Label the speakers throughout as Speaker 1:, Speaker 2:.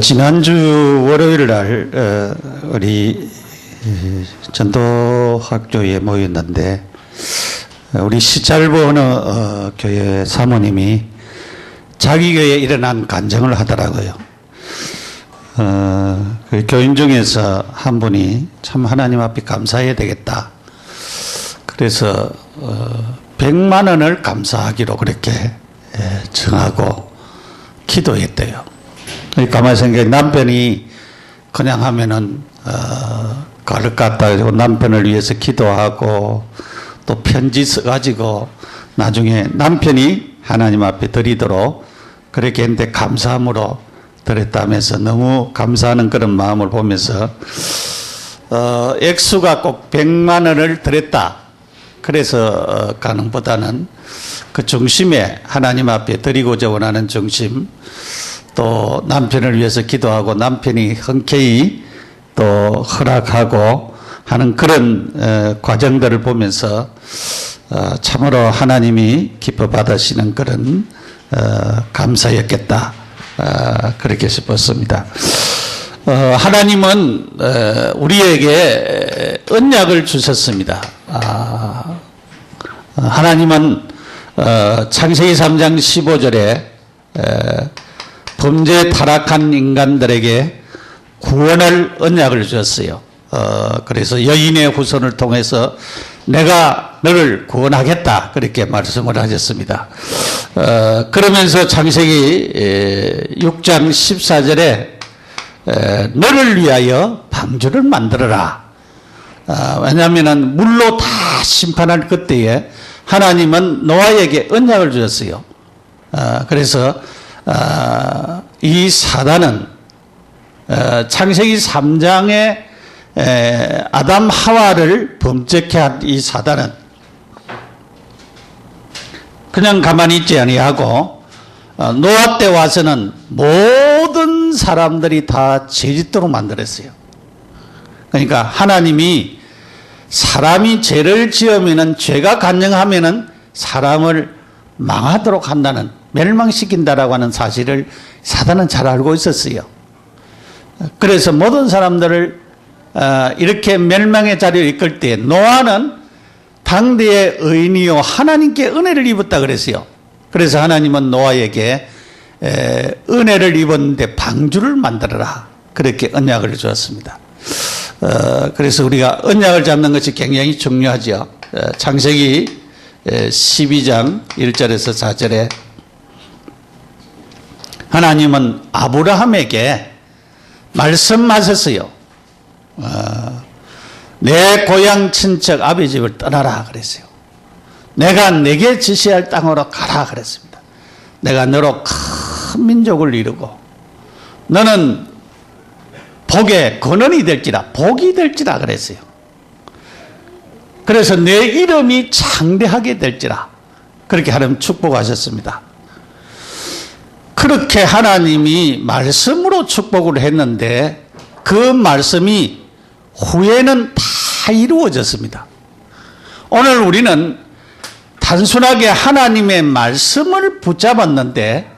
Speaker 1: 지난주 월요일 날 우리 전도학교에 모였는데 우리 시찰부 어느 교회 사모님이 자기 교회에 일어난 간증을 하더라고요. 그 교인 중에서 한 분이 참 하나님 앞에 감사해야 되겠다. 그래서 100만 원을 감사하기로 그렇게 정하고 기도했대요. 가만히 생각해, 남편이 그냥 하면은 가를 갖다 가지고 남편을 위해서 기도하고 또 편지 써가지고 나중에 남편이 하나님 앞에 드리도록 그렇게 했는데 감사함으로 드렸다면서 너무 감사하는 그런 마음을 보면서 액수가 꼭 100만 원을 드렸다. 그래서 가능보다는 그 중심에 하나님 앞에 드리고자 원하는 중심, 또 남편을 위해서 기도하고 남편이 흔쾌히 또 허락하고 하는 그런 과정들을 보면서 참으로 하나님이 기뻐 받으시는 그런 감사였겠다, 그렇게 싶었습니다. 하나님은 우리에게 언약을 주셨습니다. 하나님은 창세기 3장 15절에 범죄 타락한 인간들에게 구원을 언약을 주었어요. 그래서 여인의 후손을 통해서 내가 너를 구원하겠다, 그렇게 말씀을 하셨습니다. 그러면서 창세기 6장 14절에 너를 위하여 방주를 만들어라. 왜냐하면 물로 다 심판할 그때에 하나님은 노아에게 언약을 주셨어요. 그래서 이 사단은 창세기 3장에 아담 하와를 범죄케 한 이 사단은 그냥 가만히 있지 아니하고 노아 때 와서는 모든 사람들이 다 죄짓도록 만들었어요. 그러니까 하나님이 사람이 죄를 지으면은, 죄가 간영하면은 사람을 망하도록 한다는, 멸망시킨다라고 하는 사실을 사단은 잘 알고 있었어요. 그래서 모든 사람들을 이렇게 멸망의 자리에 이끌 때 노아는 당대의 의인이요 하나님께 은혜를 입었다 그랬어요. 그래서 하나님은 노아에게 은혜를 입었는데 방주를 만들어라, 그렇게 언약을 주었습니다. 그래서 우리가 언약을 잡는 것이 굉장히 중요하죠. 창세기 12장 1절에서 4절에 하나님은 아브라함에게 말씀하셨어요. 내 고향 친척 아비 집을 떠나라 그랬어요. 내가 내게 지시할 땅으로 가라 그랬습니다. 내가 너로 큰 민족을 이루고 너는 복의 근원이 될지라, 복이 될지라 그랬어요. 그래서 내 이름이 창대하게 될지라, 그렇게 하나님 축복하셨습니다. 그렇게 하나님이 말씀으로 축복을 했는데 그 말씀이 후에는 다 이루어졌습니다. 오늘 우리는 단순하게 하나님의 말씀을 붙잡았는데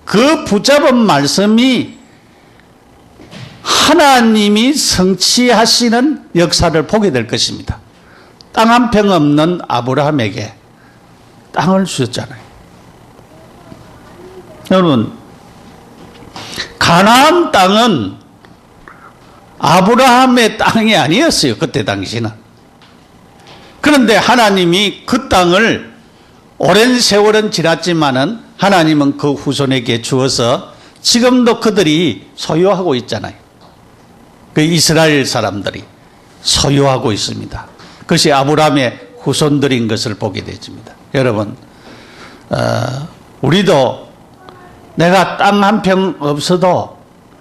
Speaker 1: 그 붙잡은 말씀이 하나님이 성취하시는 역사를 보게 될 것입니다. 땅 한 평 없는 아브라함에게 땅을 주셨잖아요. 여러분, 가나안 땅은 아브라함의 땅이 아니었어요, 그때 당시는. 그런데 하나님이 그 땅을 오랜 세월은 지났지만은 하나님은 그 후손에게 주어서 지금도 그들이 소유하고 있잖아요. 그 이스라엘 사람들이 소유하고 있습니다. 그것이 아브라함의 후손들인 것을 보게 되집니다. 여러분, 우리도 내가 땅 한 평 없어도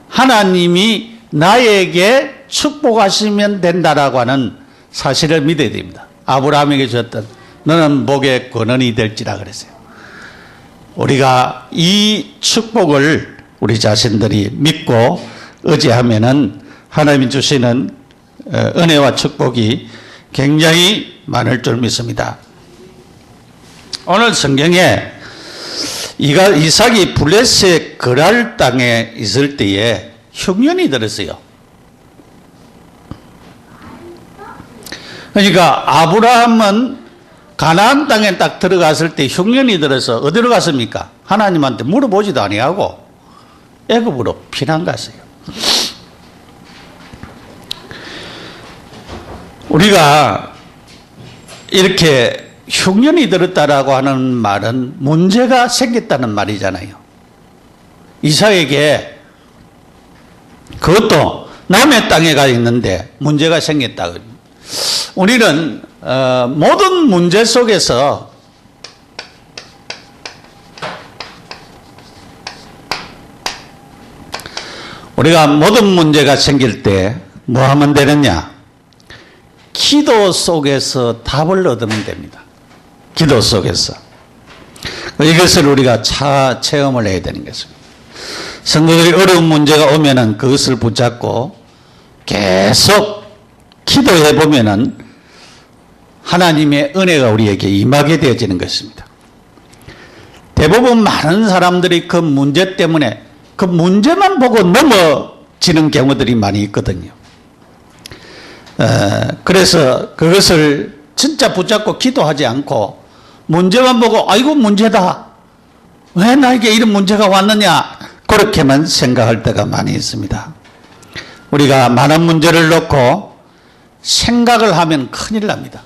Speaker 1: 하나님이 나에게 축복하시면 된다라고 하는 사실을 믿어야 됩니다. 아브라함에게 주었던 너는 복의 근원이 될지라 그랬어요. 우리가 이 축복을 우리 자신들이 믿고 의지하면은 하나님이 주시는 은혜와 축복이 굉장히 많을 줄 믿습니다. 오늘 성경에 이삭이 블레셋 그랄 땅에 있을 때에 흉년이 들었어요. 그러니까 아브라함은 가나안 땅에 딱 들어갔을 때 흉년이 들어서 어디로 갔습니까? 하나님한테 물어보지도 아니하고 애굽으로 피난 갔어요. 우리가 이렇게 흉년이 들었다라고 하는 말은 문제가 생겼다는 말이잖아요. 이삭에게 그것도 남의 땅에 가 있는데 문제가 생겼다. 우리는 모든 문제 속에서 우리가 모든 문제가 생길 때 뭐 하면 되느냐? 기도 속에서 답을 얻으면 됩니다. 기도 속에서. 이것을 우리가 체험을 해야 되는 것입니다. 성도들이 어려운 문제가 오면은 그것을 붙잡고 계속 기도해 보면은 하나님의 은혜가 우리에게 임하게 되어지는 것입니다. 대부분 많은 사람들이 그 문제 때문에 그 문제만 보고 넘어지는 경우들이 많이 있거든요. 그래서 그것을 진짜 붙잡고 기도하지 않고 문제만 보고 아이고 문제다. 왜 나에게 이런 문제가 왔느냐. 그렇게만 생각할 때가 많이 있습니다. 우리가 많은 문제를 놓고 생각을 하면 큰일 납니다.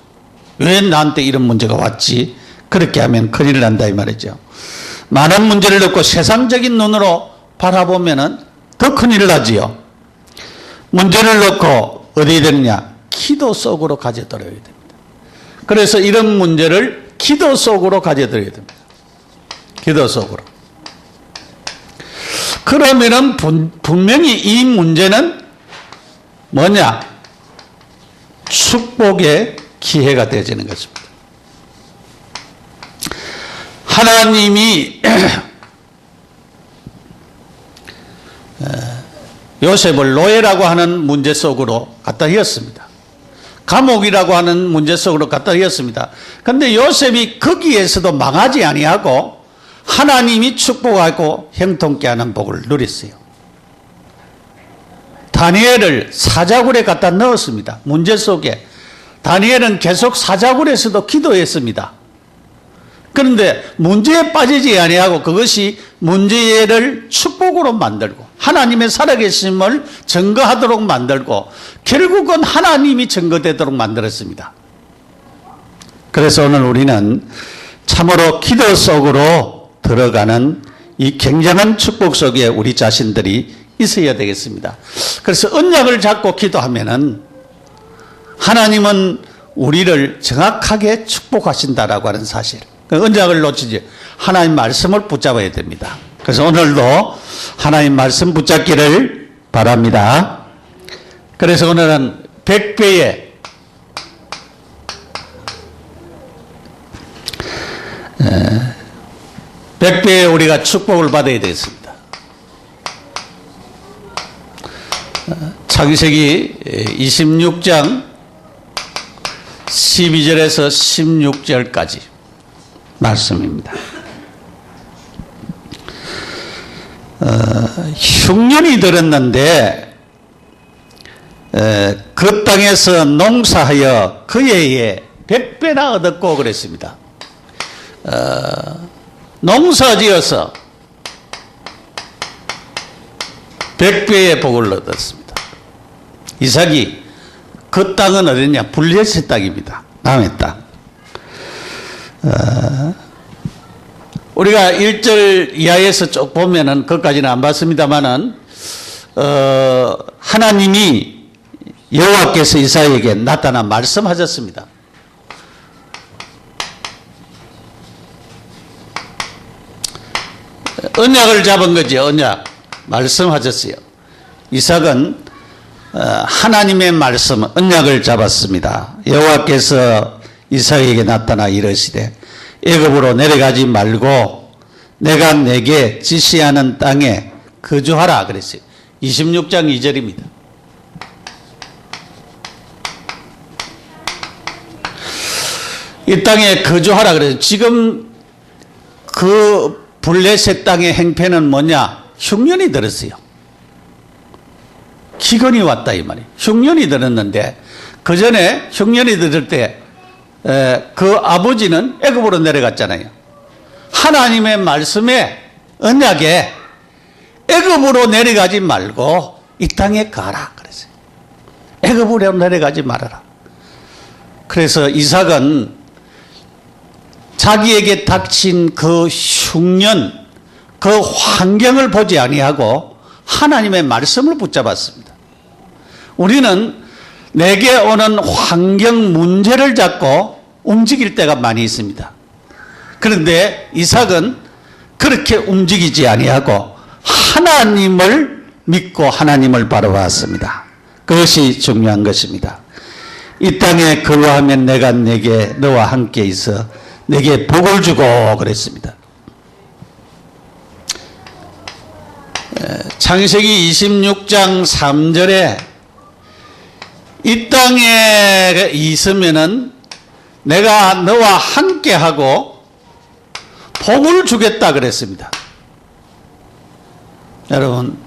Speaker 1: 왜 나한테 이런 문제가 왔지? 그렇게 하면 큰일 난다 이 말이죠. 많은 문제를 놓고 세상적인 눈으로 바라보면 더 큰일 나지요. 문제를 놓고 어디에 되느냐? 기도 속으로 가져들어야 됩니다. 그래서 이런 문제를 기도 속으로 가져들어야 됩니다. 기도 속으로. 그러면은 분명히 이 문제는 뭐냐? 축복의 기회가 되어지는 것입니다. 하나님이 요셉을 노예라고 하는 문제 속으로 갖다 휘었습니다. 감옥이라고 하는 문제 속으로 갖다 휘었습니다. 그런데 요셉이 거기에서도 망하지 아니하고 하나님이 축복하고 형통케 하는 복을 누렸어요. 다니엘을 사자굴에 갖다 넣었습니다. 문제 속에. 다니엘은 계속 사자굴에서도 기도했습니다. 그런데 문제에 빠지지 아니하고 그것이 문제를 축복으로 만들고 하나님의 살아계심을 증거하도록 만들고 결국은 하나님이 증거되도록 만들었습니다. 그래서 오늘 우리는 참으로 기도 속으로 들어가는 이 굉장한 축복 속에 우리 자신들이 있어야 되겠습니다. 그래서 언약을 잡고 기도하면은 하나님은 우리를 정확하게 축복하신다라고 하는 사실. 그 언약을 놓치지 하나님 말씀을 붙잡아야 됩니다. 그래서 오늘도 하나님 말씀 붙잡기를 바랍니다. 그래서 오늘은 100배의 우리가 축복을 받아야 되겠습니다. 창세기 26장 12절에서 16절까지 말씀입니다. 흉년이 들었는데 그 땅에서 농사하여 그의 100배나 얻었고 그랬습니다. 농사지어서 100배의 복을 얻었습니다. 이삭이 그 땅은 어디냐? 블레셋 땅입니다. 남의 땅. 우리가 1절 이하에서 쭉 보면은 그것까지는 안 봤습니다만은 하나님이 여호와께서 이삭에게 나타나 말씀하셨습니다. 언약을 잡은 거죠. 언약 말씀하셨어요. 이삭은 하나님의 말씀 언약을 잡았습니다. 여호와께서 이삭에게 나타나 이르시되 애굽으로 내려가지 말고 내가 내게 지시하는 땅에 거주하라 그랬어요. 26장 2절입니다. 이 땅에 거주하라 그래서 지금 그 블레셋 땅의 행패는 뭐냐? 흉년이 들었어요. 기근이 왔다 이 말이에요. 흉년이 들었는데 그 전에 흉년이 들을 때 그 아버지는 애굽으로 내려갔잖아요. 하나님의 말씀에 언약에 애굽으로 내려가지 말고 이 땅에 가라 그랬어요. 애굽으로 내려가지 말아라. 그래서 이삭은 자기에게 닥친 그 흉년, 그 환경을 보지 아니하고 하나님의 말씀을 붙잡았습니다. 우리는 내게 오는 환경 문제를 잡고 움직일 때가 많이 있습니다. 그런데 이삭은 그렇게 움직이지 아니하고 하나님을 믿고 하나님을 바라봤습니다. 그것이 중요한 것입니다. 이 땅에 거하면 내가 내게 너와 함께 있어 내게 복을 주고 그랬습니다. 창세기 26장 3절에 이 땅에 있으면은 내가 너와 함께하고 복을 주겠다 그랬습니다. 여러분,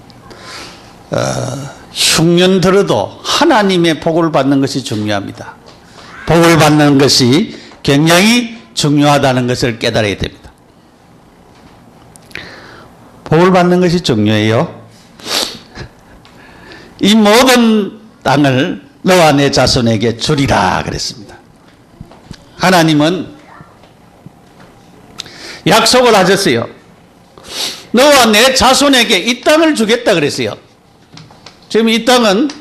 Speaker 1: 흉년 들어도 하나님의 복을 받는 것이 중요합니다. 복을 받는 것이 굉장히 중요하다는 것을 깨달아야 됩니다. 복을 받는 것이 중요해요. 이 모든 땅을 너와 내 자손에게 주리라 그랬습니다. 하나님은 약속을 하셨어요. 너와 내 자손에게 이 땅을 주겠다 그랬어요. 지금 이 땅은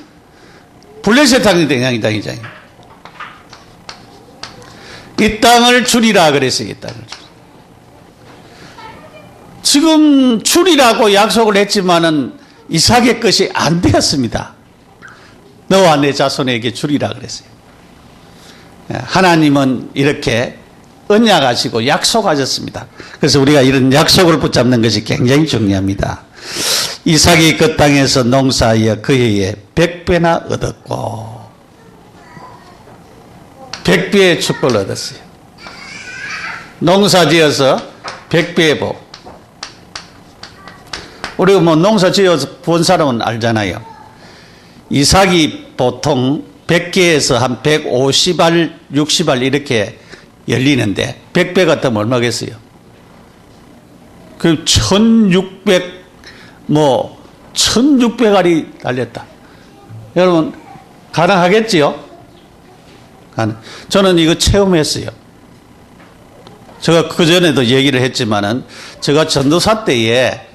Speaker 1: 블레셋 땅이잖아요. 이 땅을 주리라 그랬어요. 이 땅을. 지금 주리라고 약속을 했지만은 이삭의 것이 안 되었습니다. 너와 내 자손에게 주리라 그랬어요. 하나님은 이렇게 언약하시고 약속하셨습니다. 그래서 우리가 이런 약속을 붙잡는 것이 굉장히 중요합니다. 이삭이 그 땅에서 농사하여 그 해에 100배나 얻었고 100배의 축복을 얻었어요. 농사지어서 100배의 복. 우리가 뭐 농사지어서 본 사람은 알잖아요. 이삭이 보통 100개에서 한 150알, 60알 이렇게 열리는데 100배 같으면 얼마겠어요? 그 1600알이 달렸다. 여러분 가능하겠지요? 저는 이거 체험했어요. 제가 그전에도 얘기를 했지만은 제가 전도사 때에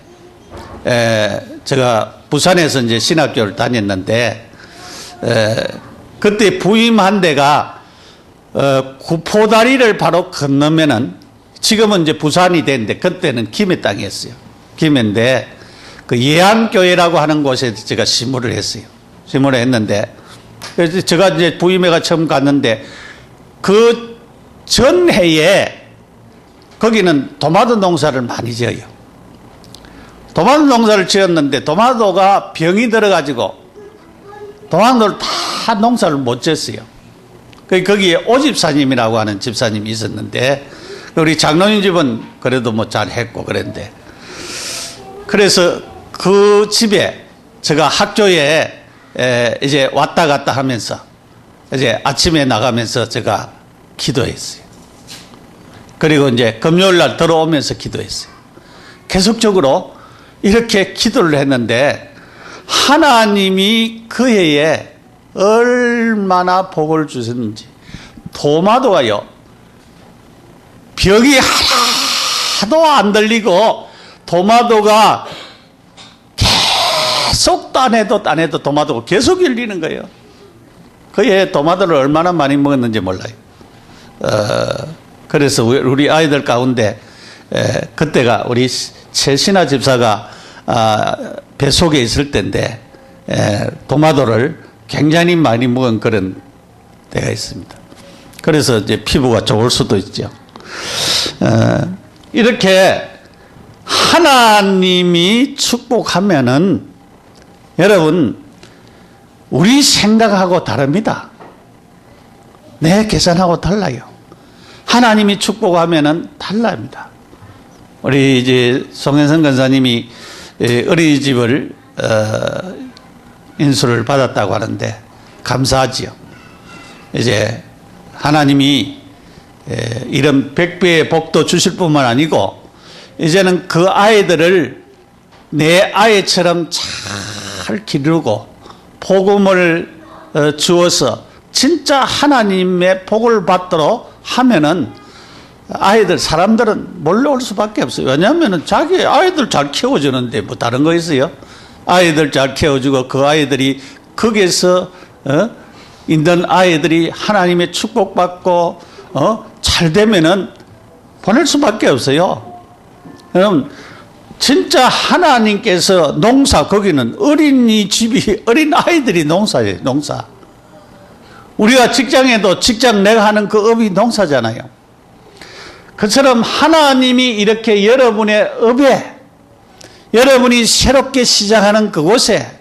Speaker 1: 제가 부산에서 이제 신학교를 다녔는데 그때 부임 데가 구포다리를 바로 건너면은 지금은 이제 부산이 됐는데 그때는 김해 땅이었어요. 김해인데 그 예안교회라고 하는 곳에 제가 시무를 했어요. 시무를 했는데 그래서 제가 이제 부임회가 처음 갔는데 그 전해에 거기는 도마도 농사를 많이 지어요. 도마도 농사를 지었는데 도마도가 병이 들어가지고 도마도를 다 농사를 못 지었어요. 거기에 오집사님이라고 하는 집사님이 있었는데 우리 장로님 집은 그래도 뭐 잘했고 그랬는데 그래서 그 집에 제가 학교에 이제 왔다 갔다 하면서 이제 아침에 나가면서 제가 기도했어요. 그리고 이제 금요일 날 들어오면서 기도했어요. 계속적으로 이렇게 기도를 했는데 하나님이 그 해에 얼마나 복을 주셨는지. 도마도가요 병이 하나도 안 들리고 도마도가 계속 따내도 도마도가 계속 열리는 거예요. 그 해에 도마도를 얼마나 많이 먹었는지 몰라요. 그래서 우리 아이들 가운데 그때가 우리 최신아 집사가 뱃속에 있을 때인데 도마도를 굉장히 많이 먹은 그런 때가 있습니다. 그래서 이제 피부가 좋을 수도 있죠. 이렇게 하나님이 축복하면은 여러분 우리 생각하고 다릅니다. 내 계산하고 달라요. 하나님이 축복하면은 달라입니다. 우리 이제 송현선 권사님이 어린이집을 인수를 받았다고 하는데 감사하지요. 이제 하나님이 이런 100배의 복도 주실 뿐만 아니고 이제는 그 아이들을 내 아이처럼 잘 기르고 복음을 주어서 진짜 하나님의 복을 받도록 하면은 아이들, 사람들은 몰려올 수밖에 없어요. 왜냐하면 자기 아이들 잘 키워주는데 뭐 다른 거 있어요? 아이들 잘 키워주고 그 아이들이 거기에서 있는 아이들이 하나님의 축복받고 잘 되면은 보낼 수밖에 없어요. 그럼 진짜 하나님께서 농사, 거기는 어린이집이 어린 아이들이 농사예요. 농사. 우리가 직장에도 직장 내가 하는 그 업이 농사잖아요. 그처럼 하나님이 이렇게 여러분의 업에, 여러분이 새롭게 시작하는 그곳에,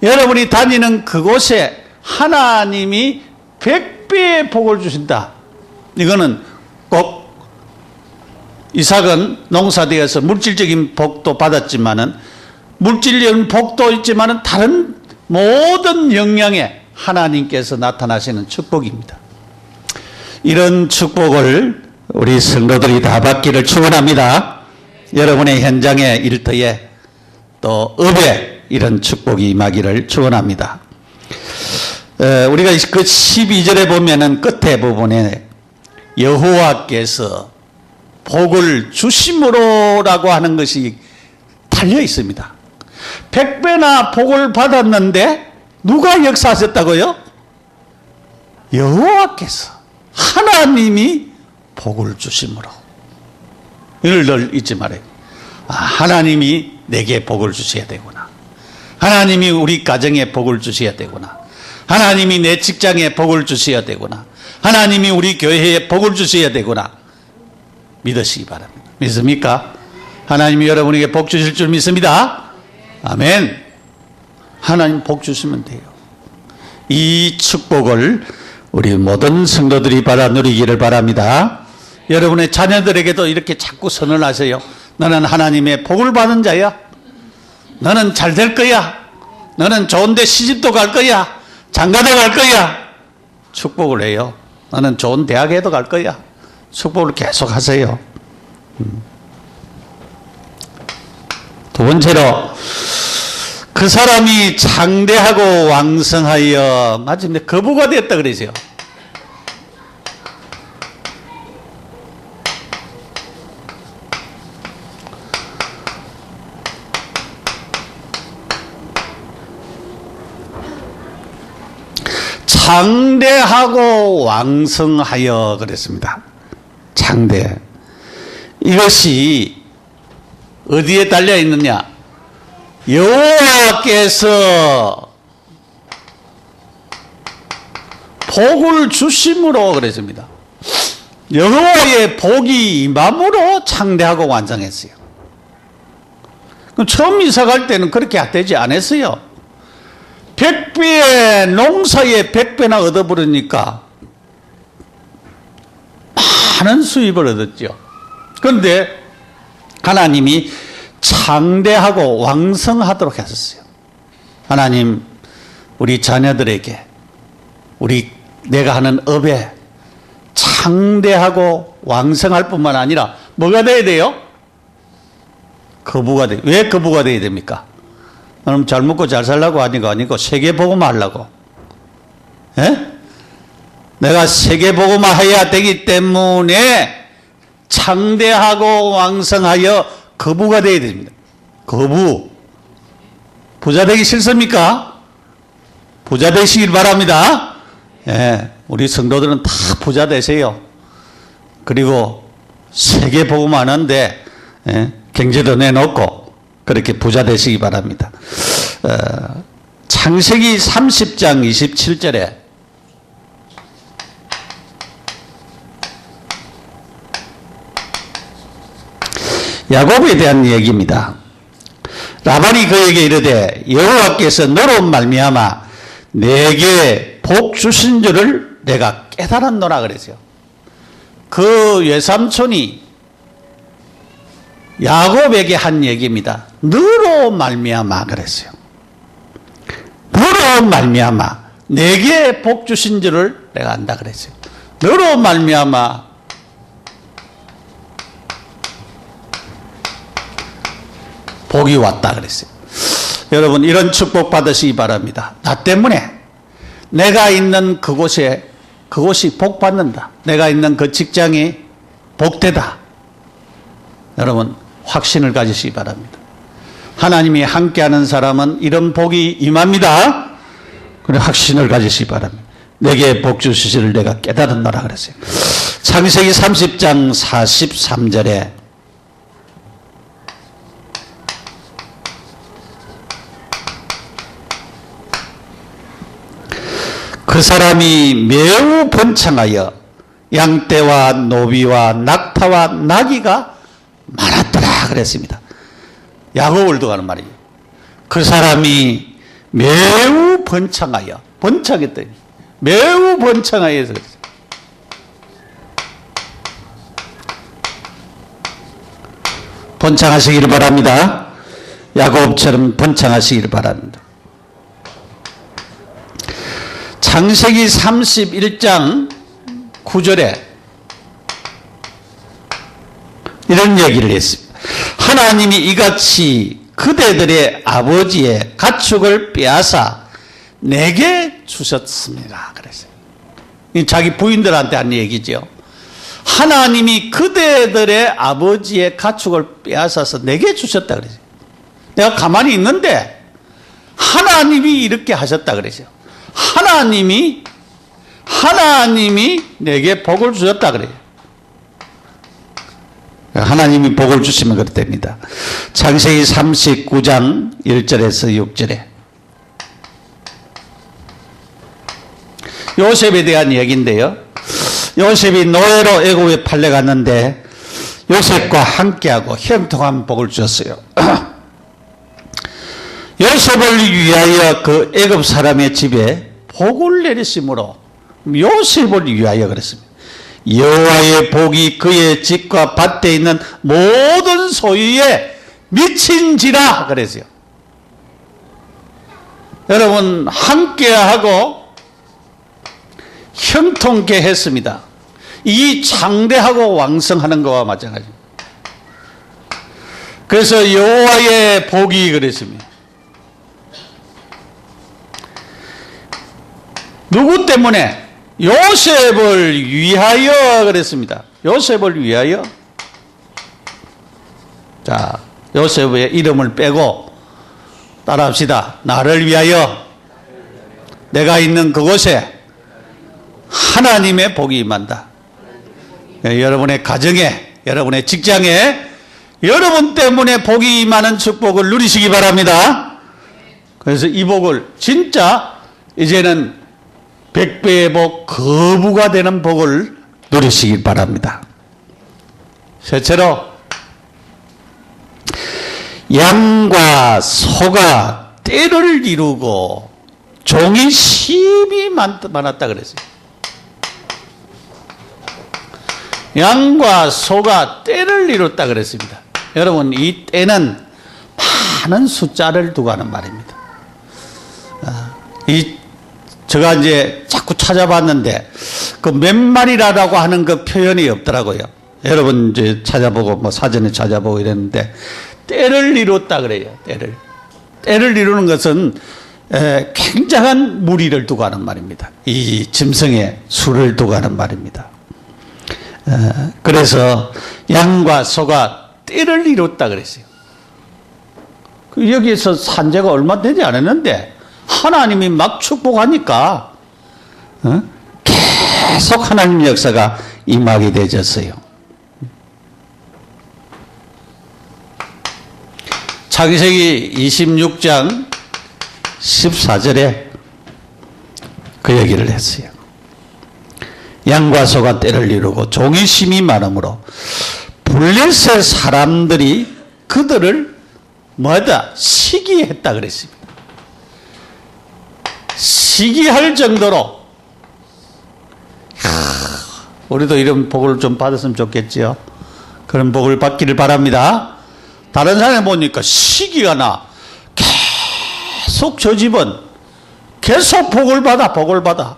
Speaker 1: 여러분이 다니는 그곳에 하나님이 100배의 복을 주신다. 이거는 꼭 이삭은 농사되어서 물질적인 복도 받았지만은, 물질적인 복도 있지만은 다른 모든 영향에 하나님께서 나타나시는 축복입니다. 이런 축복을 우리 성도들이 다 받기를 축원합니다. 여러분의 현장의 일터에 또 업에 이런 축복이 임하기를 축원합니다. 우리가 그 12절에 보면은 끝에 부분에 여호와께서 복을 주심으로라고 하는 것이 달려 있습니다. 100배나 복을 받았는데 누가 역사하셨다고요? 여호와께서, 하나님이 복을 주심으로. 이를 늘 잊지 말아요. 하나님이 내게 복을 주셔야 되구나. 하나님이 우리 가정에 복을 주셔야 되구나. 하나님이 내 직장에 복을 주셔야 되구나. 하나님이 우리 교회에 복을 주셔야 되구나. 믿으시기 바랍니다. 믿습니까? 하나님이 여러분에게 복 주실 줄 믿습니다. 아멘. 하나님 복 주시면 돼요. 이 축복을 우리 모든 성도들이 받아 누리기를 바랍니다. 여러분의 자녀들에게도 이렇게 자꾸 선언하세요. 너는 하나님의 복을 받은 자야. 너는 잘 될 거야. 너는 좋은 데 시집도 갈 거야. 장가도 갈 거야. 축복을 해요. 너는 좋은 대학에도 갈 거야. 축복을 계속 하세요. 두 번째로, 그 사람이 장대하고 왕성하여, 마침내 거부가 되었다 그러죠. 장대하고 왕성하여 그랬습니다. 장대. 이것이 어디에 달려 있느냐? 여호와께서 복을 주심으로 그랬습니다. 여호와의 복이 임함으로 장대하고 완성했어요. 처음 이사 갈 때는 그렇게 되지 않았어요. 100배의 농사에 100배나 얻어버리니까 많은 수입을 얻었죠. 그런데 하나님이 장대하고 왕성하도록 하셨어요. 하나님, 우리 자녀들에게, 내가 하는 업에 장대하고 왕성할 뿐만 아니라 뭐가 돼야 돼요? 거부가 돼요. 왜 거부가 돼야 됩니까? 그럼 잘 먹고 잘 살라고 아니고 세계복음화 하려고. 예? 내가 세계복음화 해야 되기 때문에 장대하고 왕성하여 거부가 되어야 됩니다. 거부. 부자 되기 싫습니까? 부자 되시길 바랍니다. 예, 우리 성도들은 다 부자 되세요. 그리고 세계복음화 하는데 경제도 내놓고 그렇게 부자 되시기 바랍니다. 창세기 30장 27절에 야곱에 대한 얘기입니다. 라반이 그에게 이르되 여호와께서 너로 말미암아 내게 복 주신 줄을 내가 깨달았노라 그랬어요. 그 외삼촌이 야곱에게 한 얘기입니다. 너로 말미암아 그랬어요. 너로 말미암아 내게 복 주신 줄을 내가 안다 그랬어요. 너로 말미암아 복이 왔다 그랬어요. 여러분 이런 축복 받으시기 바랍니다. 나 때문에 내가 있는 그곳이 복 받는다. 내가 있는 그 직장이 복되다. 여러분 확신을 가지시기 바랍니다. 하나님이 함께하는 사람은 이런 복이 임합니다. 그래 확신을 가지시기 바랍니다. 내게 복 주시기를 내가 깨달았노라 그랬어요. 창세기 30장 43절에 그 사람이 매우 번창하여 양떼와 노비와 낙타와 나귀가 많았더라 그랬습니다. 야곱을 두고하는 말이에요. 그 사람이 매우 번창하여 번창했더니 매우 번창하여 해서 번창하시기를 바랍니다. 야곱처럼 번창하시기를 바랍니다. 창세기 31장 9절에 이런 얘기를 했습니다. 하나님이 이같이 그대들의 아버지의 가축을 빼앗아 내게 주셨습니다. 그랬어요. 자기 부인들한테 한 얘기죠. 하나님이 그대들의 아버지의 가축을 빼앗아서 내게 주셨다 그랬어요. 내가 가만히 있는데 하나님이 이렇게 하셨다 그랬어요. 하나님이 내게 복을 주셨다 그래요. 하나님이 복을 주시면 그렇답니다. 창세기 39장 1절에서 6절에 요셉에 대한 얘기인데요. 요셉이 노예로 애굽에 팔려갔는데 요셉과 함께하고 형통한 복을 주셨어요. 요셉을 위하여 그 애굽 사람의 집에 복을 내리심으로 요셉을 위하여 그랬습니다. 여호와의 복이 그의 집과 밭에 있는 모든 소유에 미친지라 그랬어요. 여러분 함께하고 형통케 했습니다. 이 장대하고 왕성하는 것과 마찬가지입니다. 그래서 여호와의 복이 그랬습니다. 누구 때문에? 요셉을 위하여 그랬습니다. 요셉을 위하여. 자, 요셉의 이름을 빼고 따라합시다. 나를 위하여 내가 있는 그곳에 하나님의 복이 임한다. 여러분의 가정에, 여러분의 직장에 여러분 때문에 복이 임하는 축복을 누리시기 바랍니다. 그래서 이 복을 진짜 이제는 100배의 복, 거부가 되는 복을 누리시기 바랍니다. 셋째로 양과 소가 떼를 이루고 종이 심이 많았다 그랬어요. 양과 소가 떼를 이뤘다 그랬습니다. 여러분 이 떼는 많은 숫자를 두고 하는 말입니다. 제가 이제 자꾸 찾아봤는데 그 몇 마리라고 하는 그 표현이 없더라고요. 여러분 이제 찾아보고 뭐 사전에 찾아보고 이랬는데 떼를 이뤘다 그래요. 떼를 이루는 것은 굉장한 무리를 두고 하는 말입니다. 이 짐승의 수를 두고 하는 말입니다. 그래서 양과 소가 떼를 이뤘다 그랬어요. 여기에서 산재가 얼마 되지 않았는데 하나님이 막 축복하니까 계속 하나님의 역사가 임하게 되졌어요. 창세기 26장 14절에 그 얘기를 했어요. 양과 소가 떼를 이루고 종이 심이 많으므로 블레셋 사람들이 그들을 뭐다? 시기했다 그랬습니다. 시기할 정도로 우리도 이런 복을 좀 받았으면 좋겠지요. 그런 복을 받기를 바랍니다. 다른 사람이 보니까 시기가 나. 계속 저 집은 계속 복을 받아.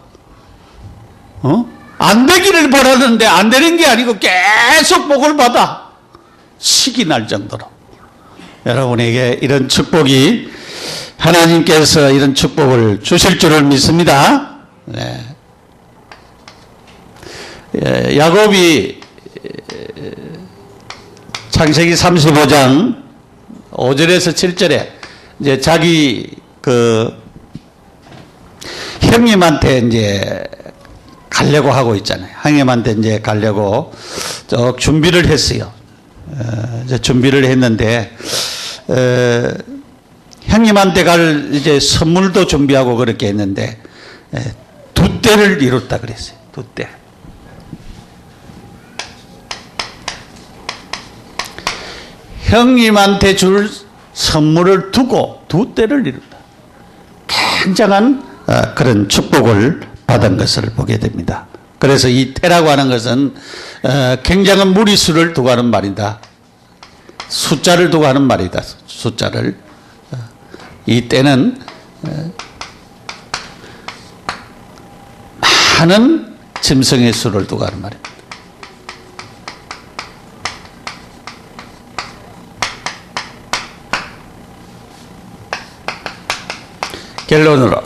Speaker 1: 안 되기를 바라는데 안 되는 게 아니고 계속 복을 받아. 시기 날 정도로. 여러분에게 이런 축복이 하나님께서 이런 축복을 주실 줄을 믿습니다. 네. 야곱이 창세기 35장 5절에서 7절에 이제 자기 형님한테 이제 가려고 하고 있잖아요. 형님한테 이제 가려고 쭉 준비를 했어요. 이제 준비를 했는데, 형님한테 갈 이제 선물도 준비하고 그렇게 했는데, 두 때를 이뤘다 그랬어요. 두 때. 형님한테 줄 선물을 두고 두 때를 이뤘다. 굉장한 그런 축복을 받은 것을 보게 됩니다. 그래서 이 때라고 하는 것은 굉장한 무리수를 두고 하는 말이다. 숫자를 두고 하는 말이다. 숫자를. 이 때는 많은 짐승의 수를 두고 하는 말입니다. 결론으로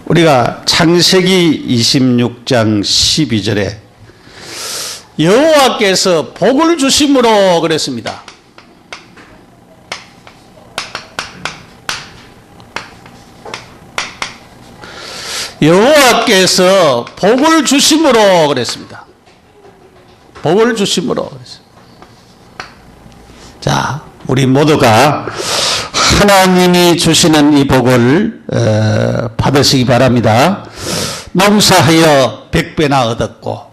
Speaker 1: 우리가 창세기 26장 12절에 여호와께서 복을 주심으로 그랬습니다. 여호와께서 복을 주심으로 그랬습니다. 복을 주심으로 그랬습니다. 자, 우리 모두가 하나님이 주시는 이 복을 받으시기 바랍니다. 농사하여 100배나 얻었고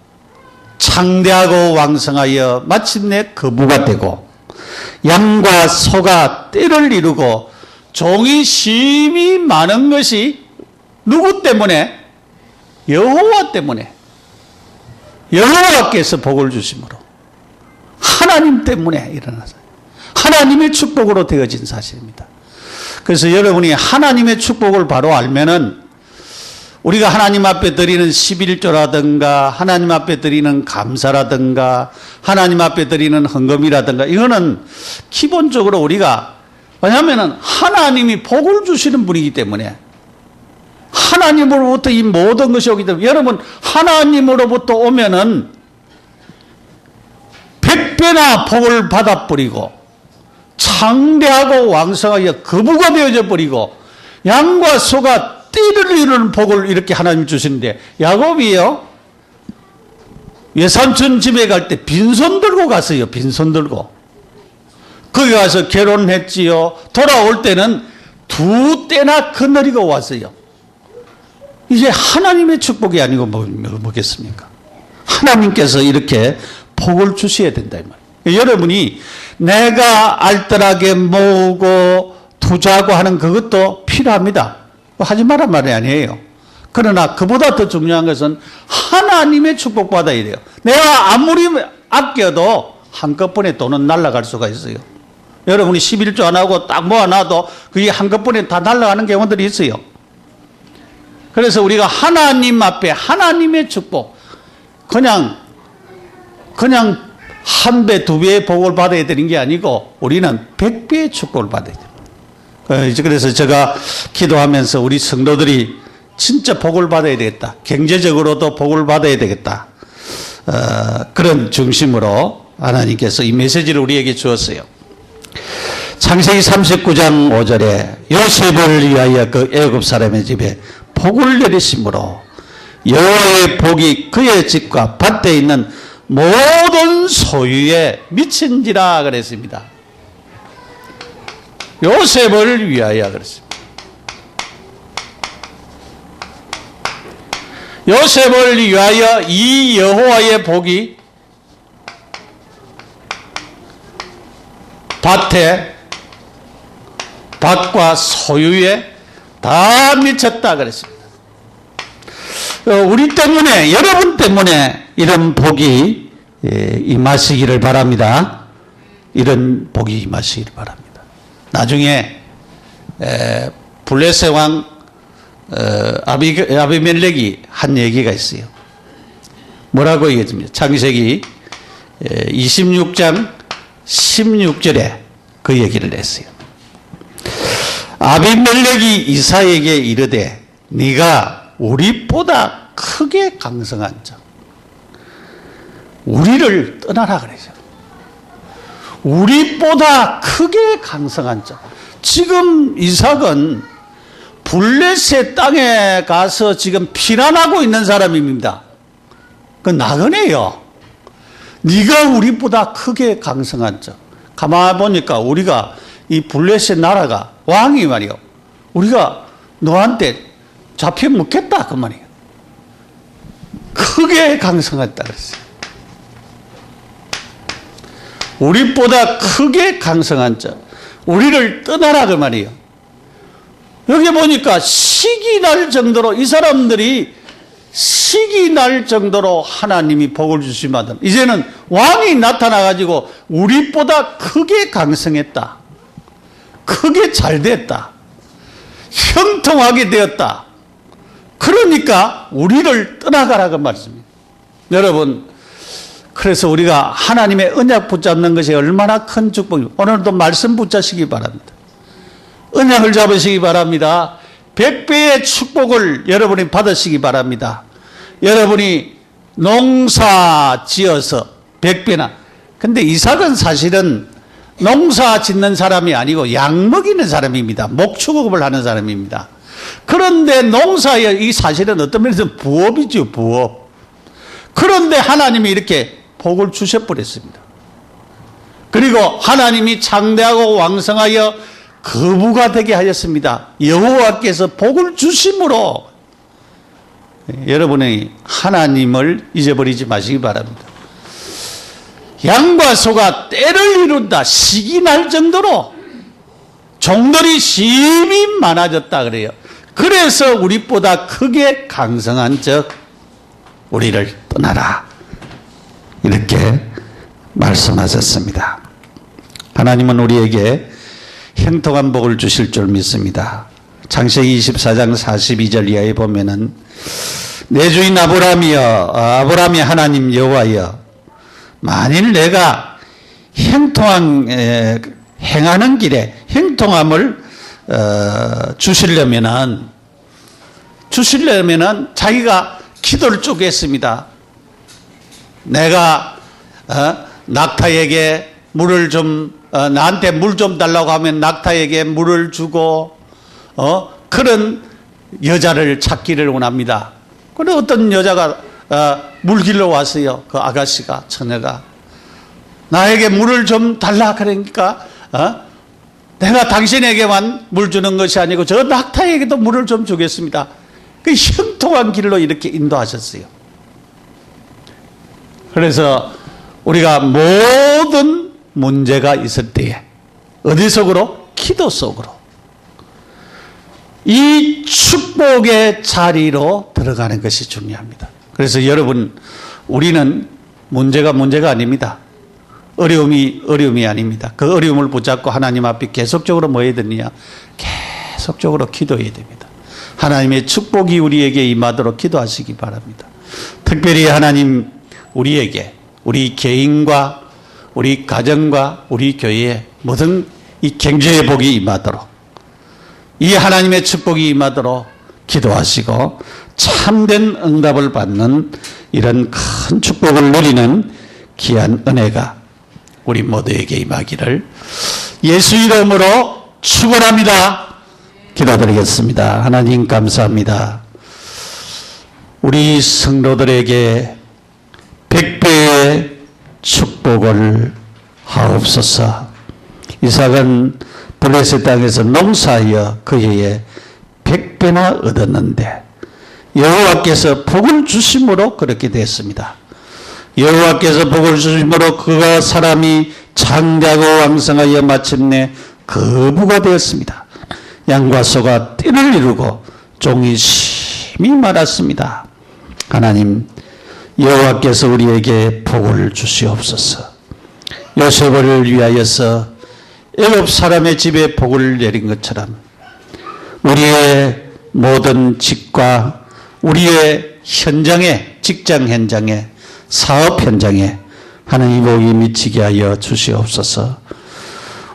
Speaker 1: 창대하고 왕성하여 마침내 거부가 되고 양과 소가 떼를 이루고 종이 심히 많은 것이 누구 때문에? 여호와 때문에. 여호와께서 복을 주심으로 하나님 때문에 일어나서 하나님의 축복으로 되어진 사실입니다. 그래서 여러분이 하나님의 축복을 바로 알면은 우리가 하나님 앞에 드리는 11조라든가 하나님 앞에 드리는 감사라든가 하나님 앞에 드리는 헌금이라든가 이거는 기본적으로 우리가 왜냐하면 하나님이 복을 주시는 분이기 때문에 하나님으로부터 이 모든 것이 오기 때문에 여러분 하나님으로부터 오면은 100배나 복을 받아버리고 창대하고 왕성하게 거부가 되어져 버리고 양과 소가 띠를 이루는 복을 이렇게 하나님 주시는데 야곱이요 외삼촌 집에 갈 때 빈손 들고 갔어요. 빈손 들고 거기 가서 결혼했지요. 돌아올 때는 두 때나 거느리고 왔어요. 이제 하나님의 축복이 아니고 뭐겠습니까? 하나님께서 이렇게 복을 주셔야 된다 이 말이에요. 여러분이 내가 알뜰하게 모으고 투자하고 하는 그것도 필요합니다. 하지 말란 말이 아니에요. 그러나 그보다 더 중요한 것은 하나님의 축복받아야 돼요. 내가 아무리 아껴도 한꺼번에 돈은 날아갈 수가 있어요. 여러분이 11조 안 하고 딱 모아놔도 그게 한꺼번에 다 날아가는 경우들이 있어요. 그래서 우리가 하나님 앞에 하나님의 축복 그냥 한 배, 두 배의 복을 받아야 되는 게 아니고 우리는 100배의 축복을 받아야 됩니다. 그래서 제가 기도하면서 우리 성도들이 진짜 복을 받아야 되겠다. 경제적으로도 복을 받아야 되겠다. 그런 중심으로 하나님께서 이 메시지를 우리에게 주었어요. 창세기 39장 5절에 요셉을 위하여 그 애굽 사람의 집에 복을 내리심으로 여호와의 복이 그의 집과 밭에 있는 모든 소유에 미친지라 그랬습니다. 요셉을 위하여 그랬습니다. 요셉을 위하여 이 여호와의 복이 밭과 소유에 다 미쳤다 그랬습니다. 우리 때문에 여러분 때문에 이런 복이 임하시기를 바랍니다. 이런 복이 임하시기를 바랍니다. 나중에 블레셋 왕 아비멜렉이 한 얘기가 있어요. 뭐라고 얘기했습니까? 창세기 26장 16절에 그 얘기를 했어요. 아비멜렉이 이삭에게 이르되 네가 우리보다 크게 강성한 자 우리를 떠나라 그러죠. 우리보다 크게 강성한 자. 지금 이삭은 블레셋 땅에 가서 지금 피난하고 있는 사람입니다. 그 나그네요. 네가 우리보다 크게 강성한 자. 가만히 보니까 우리가 이 블레셋 나라가 왕이 말이요. 우리가 너한테 잡혀 먹겠다 그 말이에요. 크게 강성했다 그랬어요. 우리보다 크게 강성한 자. 우리를 떠나라 그 말이에요. 여기 보니까 식이 날 정도로 이 사람들이 식이 날 정도로 하나님이 복을 주시면 이제는 왕이 나타나가지고 우리보다 크게 강성했다. 크게 잘 됐다. 형통하게 되었다. 그러니까 우리를 떠나가라고 말씀입니다. 여러분, 그래서 우리가 하나님의 언약 붙잡는 것이 얼마나 큰 축복입니다. 오늘도 말씀 붙잡으시기 바랍니다. 언약을 잡으시기 바랍니다. 100배의 축복을 여러분이 받으시기 바랍니다. 여러분이 농사 지어서 100배나. 근데 이삭은 사실은 농사 짓는 사람이 아니고 양 먹이는 사람입니다. 목축업을 하는 사람입니다. 그런데 농사의 이 사실은 어떤 면에서 부업이죠, 부업. 그런데 하나님이 이렇게 복을 주셔버렸습니다. 그리고 하나님이 창대하고 왕성하여 거부가 되게 하였습니다. 여호와께서 복을 주심으로 여러분이 하나님을 잊어버리지 마시기 바랍니다. 양과 소가 때를 이룬다. 식이 날 정도로 종들이 심히 많아졌다 그래요. 그래서 우리보다 크게 강성한 적 우리를 떠나라. 이렇게 말씀하셨습니다. 하나님은 우리에게 형통한 복을 주실 줄 믿습니다. 창세기 24장 42절 이하에 보면은 내 주인 아브라함이 하나님 여호와여 만일 내가 행하는 길에 형통함을 주시려면은 자기가 기도를 쭉 했습니다. 내가 낙타에게 물을 좀 나한테 물 좀 달라고 하면 낙타에게 물을 주고 그런 여자를 찾기를 원합니다. 그런데 어떤 여자가 물 길러 왔어요. 그 아가씨가, 처녀가 나에게 물을 좀 달라 그러니까 내가 당신에게만 물 주는 것이 아니고 저 낙타에게도 물을 좀 주겠습니다. 그 형통한 길로 이렇게 인도하셨어요. 그래서 우리가 모든 문제가 있을 때에 어디 속으로? 기도 속으로 이 축복의 자리로 들어가는 것이 중요합니다. 그래서 여러분, 우리는 문제가 아닙니다. 어려움이 아닙니다. 그 어려움을 붙잡고 하나님 앞에 계속적으로 뭐 해야 되느냐? 계속적으로 기도해야 됩니다. 하나님의 축복이 우리에게 임하도록 기도하시기 바랍니다. 특별히 하나님 우리에게, 우리 개인과 우리 가정과 우리 교회에 모든 이 경제의 복이 임하도록, 이 하나님의 축복이 임하도록 기도하시고 참된 응답을 받는 이런 큰 축복을 누리는 귀한 은혜가 우리 모두에게 임하기를 예수 이름으로 축원합니다. 기도드리겠습니다. 하나님 감사합니다. 우리 성도들에게 100배의 축복을 하옵소서. 이삭은 블레셋 땅에서 농사하여 그 해에 100배나 얻었는데 여호와께서 복을 주심으로 그렇게 됐습니다. 여호와께서 복을 주심으로 그가 사람이 창대하고 왕성하여 마침내 거부가 되었습니다. 양과 소가 띠를 이루고 종이 심히 많았습니다. 하나님, 여호와께서 우리에게 복을 주시옵소서. 요셉을 위하여서 애굽 사람의 집에 복을 내린 것처럼 우리의 모든 집과 우리의 현장에, 직장 현장에, 사업 현장에 하나님의 복이 미치게 하여 주시옵소서.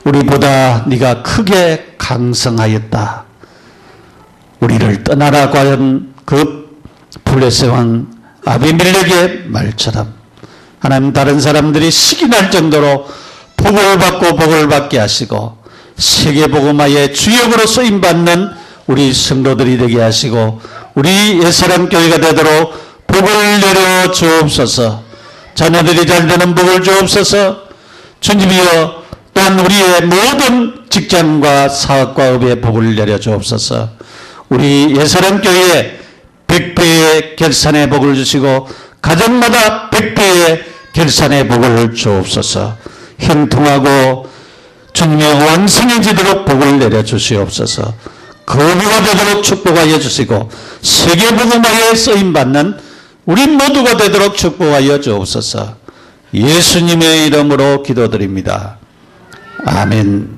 Speaker 1: 우리보다 네가 크게 강성하였다. 우리를 떠나라 과연 그 블레셋 왕 아비멜렉의 말처럼 하나님 다른 사람들이 식이 날 정도로 복을 받고 복을 받게 하시고 세계복음화의 주역으로 쓰임받는 우리 성도들이 되게 하시고 우리 옛사람 교회가 되도록 복을 내려 주옵소서. 자녀들이 잘 되는 복을 주옵소서. 주님이여 또한 우리의 모든 직장과 사업과 업에 복을 내려 주옵소서. 우리 옛사람 교회에 100배의 결산의 복을 주시고 가정마다 100배의 결산의 복을 주옵소서. 형통하고 주님의 왕성해지도록 복을 내려 주시옵소서. 거부가 되도록 축복하여 주시고 세계복음화에 쓰임받는 우리 모두가 되도록 축복하여 주옵소서. 예수님의 이름으로 기도드립니다. 아멘.